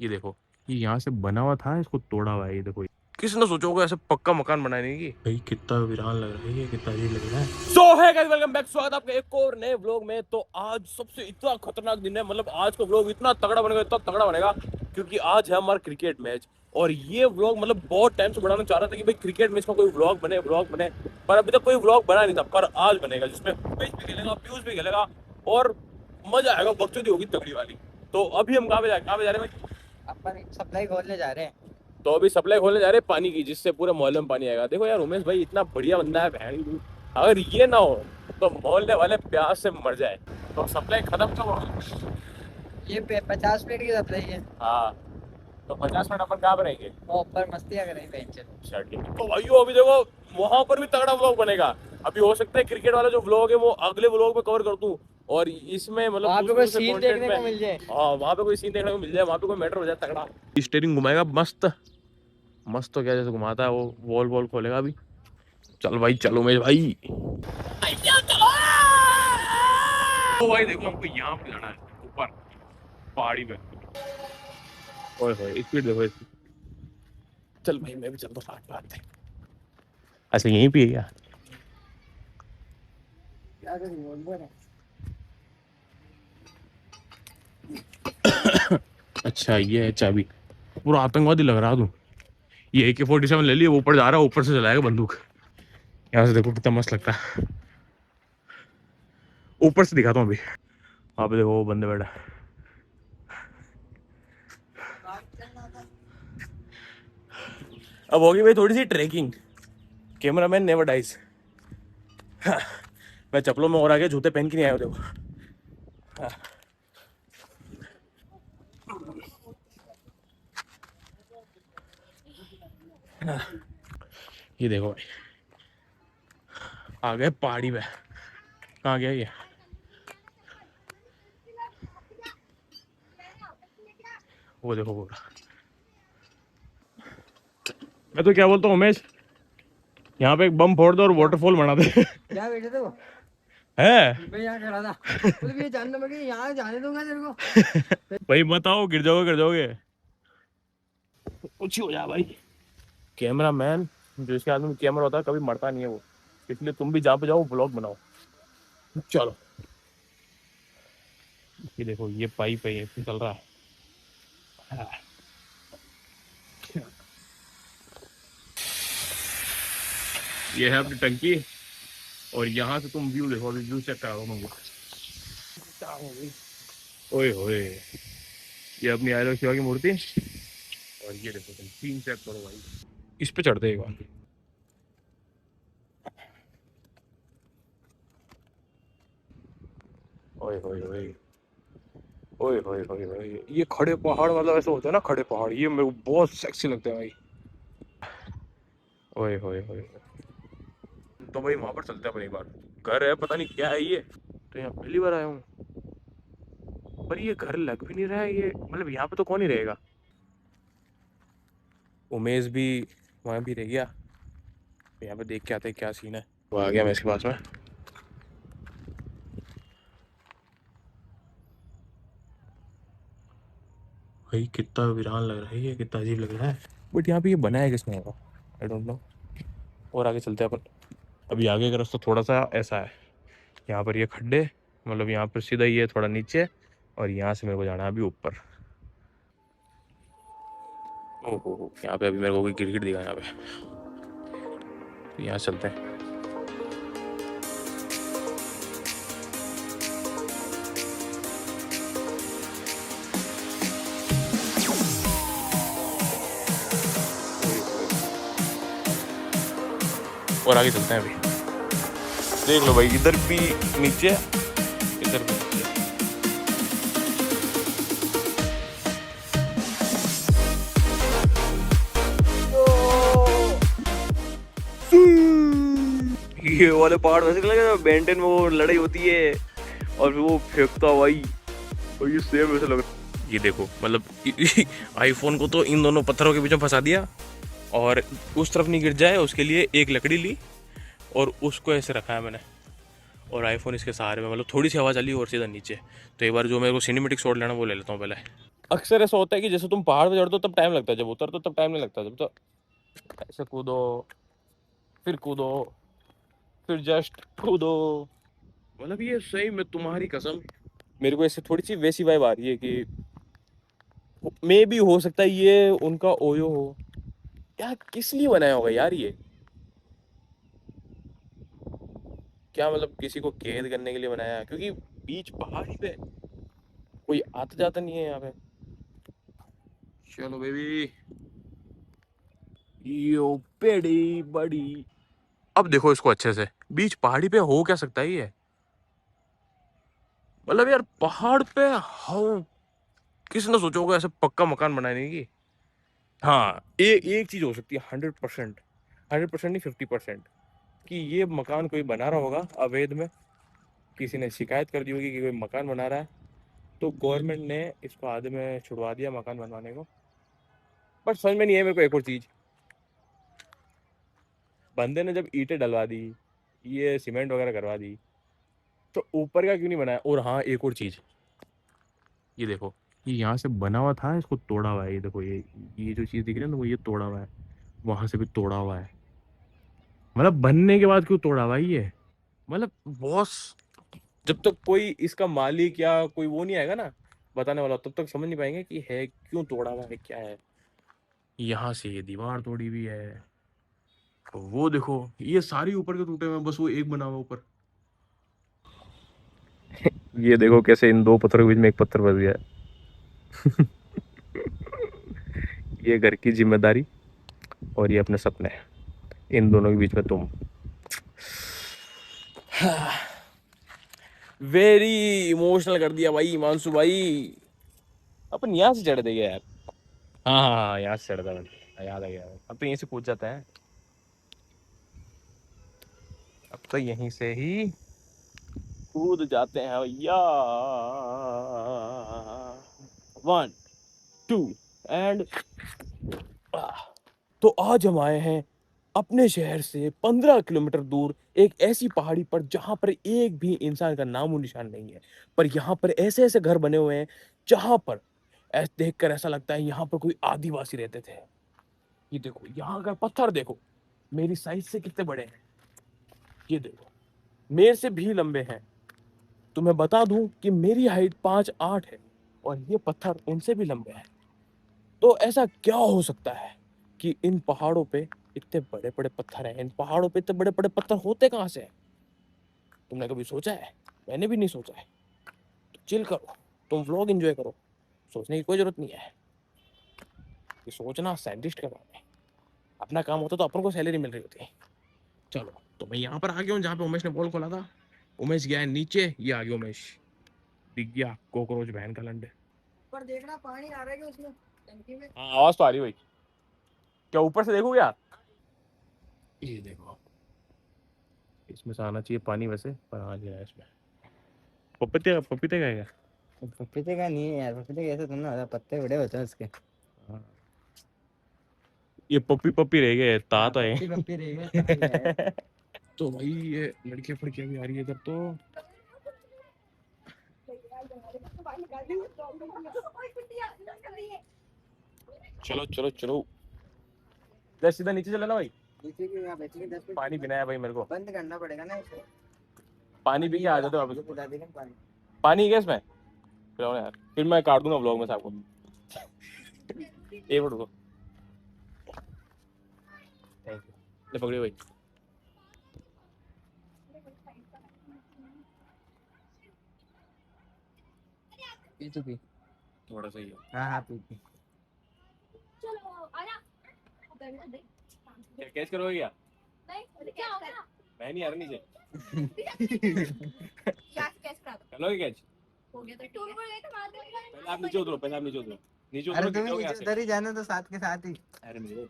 ये देखो, ये यहाँ से बना हुआ था, इसको तोड़ा हुआ है। ये देखो, किसने सोचा होगा ऐसे पक्का मकान बनाने की। भाई कितना वीरान लग रहा है ये, कितना अजीब लग रहा है। सो है गाइस, वेलकम बैक, स्वागत है आपका एक और नए व्लॉग में। तो आज सबसे इतना खतरनाक दिन है, मतलब आज का व्लॉग इतना तगड़ा बनेगा, इतना तगड़ा बनेगा, क्योंकि आज है हमारा क्रिकेट मैच। और ये व्लॉग मतलब बहुत टाइम से बनाना चाह रहा था कि भाई क्रिकेट मैच का कोई व्लॉग बने, पर अभी तक कोई व्लॉग बना नहीं था। पर आज बनेगा, जिसमें उमेश भी खेलेगा, पीयूष भी खेलेगा और मजा आएगा, बकचोदी होगी तगड़ी वाली। तो अभी हम कहाँ पे जा रहे हैं भाई? अपन सप्लाई खोलने जा रहे हैं। तो अभी सप्लाई खोलने जा रहे हैं पानी की, जिससे पूरे मोहल्ले में पानी आएगा। देखो यार, उमेश भाई इतना बढ़िया बंदा है, बहन अगर ये ना हो तो मोहल्ले वाले प्यास से मर जाए। तो सप्लाई खत्म कब होगा? ये 50 मिनट की सप्लाई है। हाँ, तो 50 मिनट अपन कहाँ पर रहेंगे? वो ऊपर मस्तियाँ करेंगे बेंच। अच्छा ठीक है। तो भाइयों अभी देखो, वहां पर भी तगड़ा व्लॉग बनेगा। अभी हो सकता है क्रिकेट वाला जो व्लॉग है वो अगले व्लॉग में कवर कर दूं, और इसमें मतलब वहाँ पे कोई सीन देखने को मिल जाए। हाँ, वहाँ पे कोई सीन देखने को मिल जाए, वहाँ पे कोई मैटर हो जाए तगड़ा। स्टीयरिंग घुमाएगा मस्त मस्त, तो क्या जैसे घुमाता है वो, वॉल वॉल खोलेगा अभी। चल भाई, चलो मेरे भाई। तो भाई देखो, हमको यहाँ पे जाना है, ऊपर पहाड़ी पे। ओए होए, स्पीड देखो इसकी। चल भाई, मैं भी चलता हूँ साथ बात है। अच्छा, यहीं पे है क्या? अच्छा, ये है चाबी। पूरा आतंकवादी लग रहा तू। ये AK-47 ले लिया, वो ऊपर जा रहा है, ऊपर से चलाएगा बंदूक। यहाँ से देखो कितना मस्त लगता है। ऊपर से दिखाता हूँ अभी। वहाँ पे देखो वो बंदे बैठा। अब होगी भाई थोड़ी सी ट्रैकिंग। Cameraman never dies. मैं चप्पलों में और आगे जूते पहन के नहीं आया हूँ, देखो। ये देखो भाई, आ गए पहाड़ी पे। कहाँ गया ये? वो देखो पूरा। मैं तो क्या बोलता हूँ उमेश, यहाँ पे एक बम फोड़ दो और वाटरफॉल बना दे। क्या बैठे थे वो? है मैं यहाँ खड़ा था। मतलब ये जानना मैं कि यहाँ जाने दूंगा तेरे को। भाई, मत आओ, गिर जाओगे गिर जाओगे। कुछ ही हो जा भाई। कैमरा मैन, जो इसके हाथ में कैमरा होता है, कभी मरता नहीं है वो। इसलिए तुम भी जहाँ पे जाओ ब्लॉग बनाओ। चलो, ये देखो, ये पाइप है, ये फिसल रहा है। ये है अपनी टंकी, और यहाँ से तुम व्यू देखो, अभी व्यू चेक करा मुझे। ओए होए, ये अपनी आयरन शिवा की मूर्ति। और ये देखो, तुम सीन चेक करो भाई। इस पे चढ़ते एक बार। ओए होए होए, ओए होए होए होए, ये खड़े पहाड़ मतलब ऐसे होते हैं ना, खड़े पहाड़, ये मेरे को बहुत सेक्सी लगते हैं भाई। ओए होए होए। तो भाई वहां पर चलते हैं अपन एक बार। घर है, पता नहीं क्या है ये, तो यहाँ पहली बार आया हूँ। पर ये घर लग भी नहीं रहा है, ये मतलब यहाँ पे तो कौन ही रहेगा। उमेश भी वहां भी रह गया। यहाँ पे देख के आते हैं क्या सीन है। वो आ गया मैं इसके पास में। भाई कितना वीरान लग रहा है ये, कितना अजीब लग रहा है। बट यहाँ पे ये बनाया किसने होगा, आई डोंट नो। और आगे चलते हैं अपन। अभी आगे का रास्ता थोड़ा सा ऐसा है, यहाँ पर ये खड्डे, मतलब यहाँ पर सीधा ये थोड़ा नीचे, और यहाँ से मेरे को जाना है अभी ऊपर। ओहो, यहाँ पे अभी मेरे को कोई गिरगिट दिखा यहाँ पे, तो यहाँ चलते हैं। और आगे चलते हैं अभी। देख लो भाई, इधर भी नीचे, इधर भी नीचे। ये वाले पहाड़ वैसे नहीं लगे बेंटेन में वो लड़ाई होती है और फिर वो फेंकता भाई, और ये सेम वैसे लग रहा। ये देखो, मतलब आईफोन को तो इन दोनों पत्थरों के बीच में फंसा दिया, और उस तरफ नहीं गिर जाए उसके लिए एक लकड़ी ली और उसको ऐसे रखा है मैंने, और आईफोन इसके सहारे में, मतलब थोड़ी सी हवा चली और सीधा नीचे। तो एक बार जो मेरे को सिनेमेटिक शॉट लेना वो ले लेता हूँ पहले। अक्सर ऐसा होता है कि जैसे तुम पहाड़ पे चढ़ते हो तब टाइम लगता है, जब उतरते हो तब टाइम नहीं लगता। जब तो ऐसे कूदो, फिर कूदो, फिर जस्ट कूदो, मतलब ये सही में तुम्हारी कसम मेरे को ऐसे थोड़ी सी वैसी वाइब आ रही है कि मे भी हो सकता है ये उनका ओयो हो। यार किस लिए बनाया होगा यार ये? क्या मतलब किसी को कैद करने के लिए बनाया है? क्योंकि बीच पहाड़ी पे कोई आता जाता नहीं है यहाँ पे। चलो बेबी, यो पेड़ी बड़ी। अब देखो इसको अच्छे से, बीच पहाड़ी पे हो क्या सकता है ये? मतलब यार पहाड़ पे हो, किसने सोचा होगा ऐसे पक्का मकान बनाने की? हाँ, एक चीज हो सकती है 100%, 100% नहीं 50%, कि ये मकान कोई बना रहा होगा अवैध में। किसी ने शिकायत कर दी होगी कि कोई मकान बना रहा है, तो गवर्नमेंट ने इसको आधे में छुड़वा दिया मकान बनवाने को। बट समझ में नहीं है मेरे को एक और चीज, बंदे ने जब ईंटें डलवा दी, ये सीमेंट वगैरह करवा दी, तो ऊपर का क्यों नहीं बनाया? और हाँ एक और चीज, ये देखो, ये यहाँ से बना हुआ था, इसको तोड़ा हुआ है। ये देखो, ये जो चीज दिख रही है ना, वो ये तोड़ा हुआ है, वहां से भी तोड़ा हुआ है। मतलब बनने के बाद क्यों तोड़ा हुआ है ये? मतलब बॉस, जब तक कोई इसका मालिक या कोई वो नहीं आएगा ना बताने वाला, तब तक समझ नहीं पाएंगे कि है क्यों तोड़ा हुआ है, क्या है। यहाँ से ये दीवार तोड़ी हुई है, तो वो देखो ये सारी ऊपर के टूटे हुए हैं, बस वो एक बना हुआ ऊपर। ये देखो कैसे इन दो पत्थरों के बीच में एक पत्थर फंस गया है। ये घर की जिम्मेदारी और ये अपने सपने, इन दोनों के बीच में तुम। वेरी इमोशनल कर दिया भाई मानसू भाई। अपन यहाँ से चढ़ देंगे यार। हाँ हाँ हाँ, यहाँ से चढ़ता है, याद आ गया। अब तो यहीं से कूद जाता है, अब तो यहीं से ही कूद जाते हैं भैया। 1 2 एंड। तो आज हम आए हैं अपने शहर से 15 किलोमीटर दूर एक ऐसी पहाड़ी पर जहां पर एक भी इंसान का नामो निशान नहीं है। पर यहाँ पर ऐसे ऐसे घर बने हुए हैं जहां पर ऐसे देखकर ऐसा लगता है यहाँ पर कोई आदिवासी रहते थे। ये देखो यहाँ का पत्थर देखो, मेरी साइज से कितने बड़े हैं। ये देखो मेरे से भी लंबे हैं। तो मैं बता दूं कि मेरी हाइट 5'8" है और ये पत्थर उनसे भी लंबे हैं। तो ऐसा क्या हो सकता है कि इन पहाड़ों पे इतने बड़े बड़े पत्थर हैं? इन पहाड़ों पे इतने बड़े बड़े पत्थर होते कहाँ से हैं? तुमने कभी सोचा है? मैंने भी नहीं सोचा है। तो चिल करो, तुम व्लॉग एंजॉय करो, सोचने की कोई जरूरत नहीं है। ये सोचना साइंटिस्ट का काम है, अपना काम होता तो अपन को सैलरी मिल रही होती है। चलो, तो मैं यहाँ पर आ गया हूँ जहाँ पे उमेश ने बॉल खोला था। उमेश गया है नीचे, ये आ गया उमेश, दिख गया कॉकरोच बहन का लंडे। पर देखना पानी आ रहा है क्या उसमें टंकी में? हाँ आवाज तो आ रही है भाई। क्या ऊपर से देखो यार? ये देखो, इसमें से आना चाहिए पानी वैसे, पर आ गया है इसमें। पपीते पपीते का है क्या? पपीते का नहीं है यार, पपीते कैसे तुम ना पत्ते बड़े होते हैं उसके। हाँ। ये पप्पी पप्पी रह गए, ता तो है। पप्पी पप्पी रह गए। तो भाई ये लड़कियां फड़कियां भी आ रही है इधर तो। चलो चलो चलो, इधर सीधा नीचे चले ना भाई। नीचे की यहाँ बैठेंगे 10 मिनट। पानी पीना है भाई मेरे को। बंद करना पड़ेगा ना इसे। पानी पी के आ जाते हो वापस। बुला देंगे पानी। पानी है इसमें? पिलाओ ना यार, फिर मैं काट दूंगा ब्लॉग में से आपको। एक मिनट रुको, थैंक यू। ले पकड़िए भाई। पी तो पी। थोड़ा सा ही है। हाँ हाँ पी पी। क्या कैच करोगे क्या? मैं नहीं आ रहा नीचे। करोगे कैच? पहले आप नीचे उतरो, पहले आप नीचे उतरो, नीचे अरे उतरो। तुम कैच हो नीचे यहाँ से। उधर ही जाना तो साथ के साथ ही अरे मेरे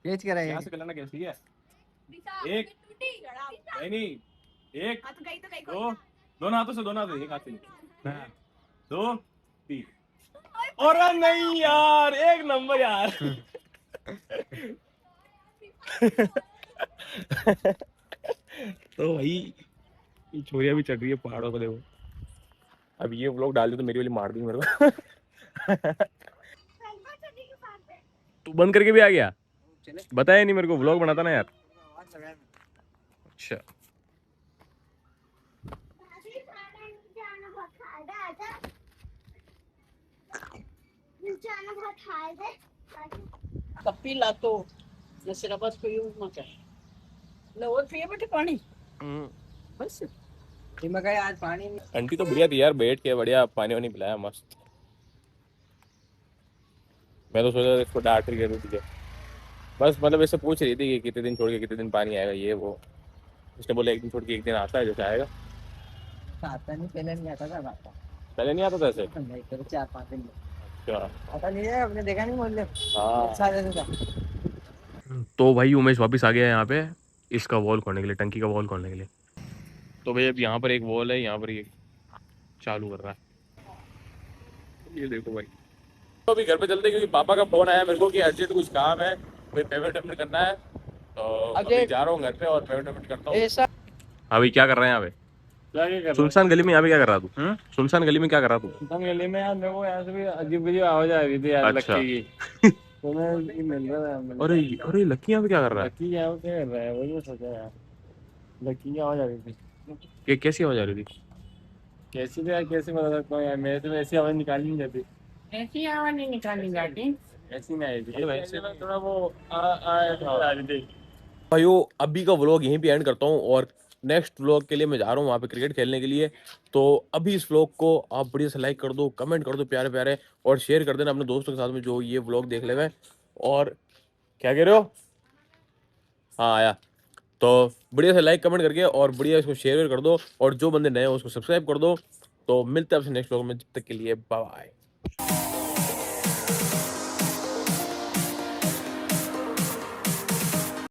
कैच कराएंगे। यहाँ से कर लेना कैच, ठीक है? एक, नहीं नहीं, एक दो, दोनों हाथों से, दोनों हाथों से, एक हाथ से। हाँ, 2 3। और नहीं यार, एक नंबर यार। तो भाई ये छोरियां भी चढ़ रही है पहाड़ों को देखो। अब ये व्लॉग डाल दे तो मेरी वाली मार दी मेरे को। तू बंद करके भी आ गया? चले बताया नहीं मेरे को, व्लॉग बनाता ना यार। आवाज लगाया मैंने। अच्छा पप्पी ला तो मैं सिर्फ बस पे यूज मत कर। ले और पिए बेटे पानी बस। मैं कहा आज पानी नहीं। आंटी तो बढ़िया थी यार, बैठ के बढ़िया पानी वानी पिलाया मस्त। मैं तो सोचा इसको डांट रही है तुझे, बस मतलब ऐसे पूछ रही थी कि कितने दिन छोड़ के कितने दिन पानी आएगा ये वो। उसने बोला एक दिन छोड़ के एक दिन आता है, जैसे आएगा। आता नहीं, पहले नहीं आता था आता। पहले नहीं आता था ऐसे? नहीं तो 4-5 दिन क्या? पता नहीं है, आपने देखा नहीं मोहल्ले हाँ। अच्छा रहता था। तो भाई उमेश वापस आ गया है यहाँ पे इसका वॉल खोलने के लिए, टंकी का वॉल खोलने के लिए। तो भाई अब यहाँ पर एक वॉल है, यहाँ पर ये चालू कर रहा है, ये देखो भाई। तो अभी घर पे चलते क्योंकि पापा का फोन आया मेरे को कि अर्जेंट कुछ काम है, कोई पेमेंट वेमेंट करना है, तो अभी जा रहा हूँ घर पे और पेमेंट वेमेंट करता हूँ। ऐसा अभी क्या कर रहे हैं यहाँ पे? सुनसान गली में यहाँ पे क्या कर रहा तू? सुनसान गली में क्या कर रहा तू? सुनसान गली में यार मेरे को यहाँ से भी अजीब अजीब आवाज आ रही थी यार, अच्छा। लक्की की। तो मैं मिल रहा था। अरे अरे लक्की यहाँ पे क्या कर रहा है? लक्की यहाँ क्या कर रहा है वही मैं सोचा यार। लक्की की आवाज आ रही थी। ये कैसी आवाज आ रही थी? कैसी भी यार, कैसे बता सकता हूँ यार, मेरे से ऐसी आवाज निकाली नहीं जाती। ऐसी आवाज नहीं निकालनी जाती। ऐसी नहीं आई थी, ऐसे में थोड़ा वो आ रही थी। भाइयों अभी का व्लॉग यहीं पे एंड करता हूँ और नेक्स्ट व्लॉग के लिए मैं जा रहा हूँ वहाँ पे क्रिकेट खेलने के लिए। तो अभी इस व्लॉग को आप बढ़िया से लाइक कर दो, कमेंट कर दो प्यारे प्यारे, और शेयर कर देना अपने दोस्तों के साथ में जो ये व्लॉग देख ले। और क्या कह रहे हो? हाँ आया। तो बढ़िया से लाइक कमेंट करके और बढ़िया इसको शेयर कर दो, और जो बंदे नए हो उसको सब्सक्राइब कर दो। तो मिलते हैं आपसे नेक्स्ट व्लॉग में, जब तक के लिए बाय बाय।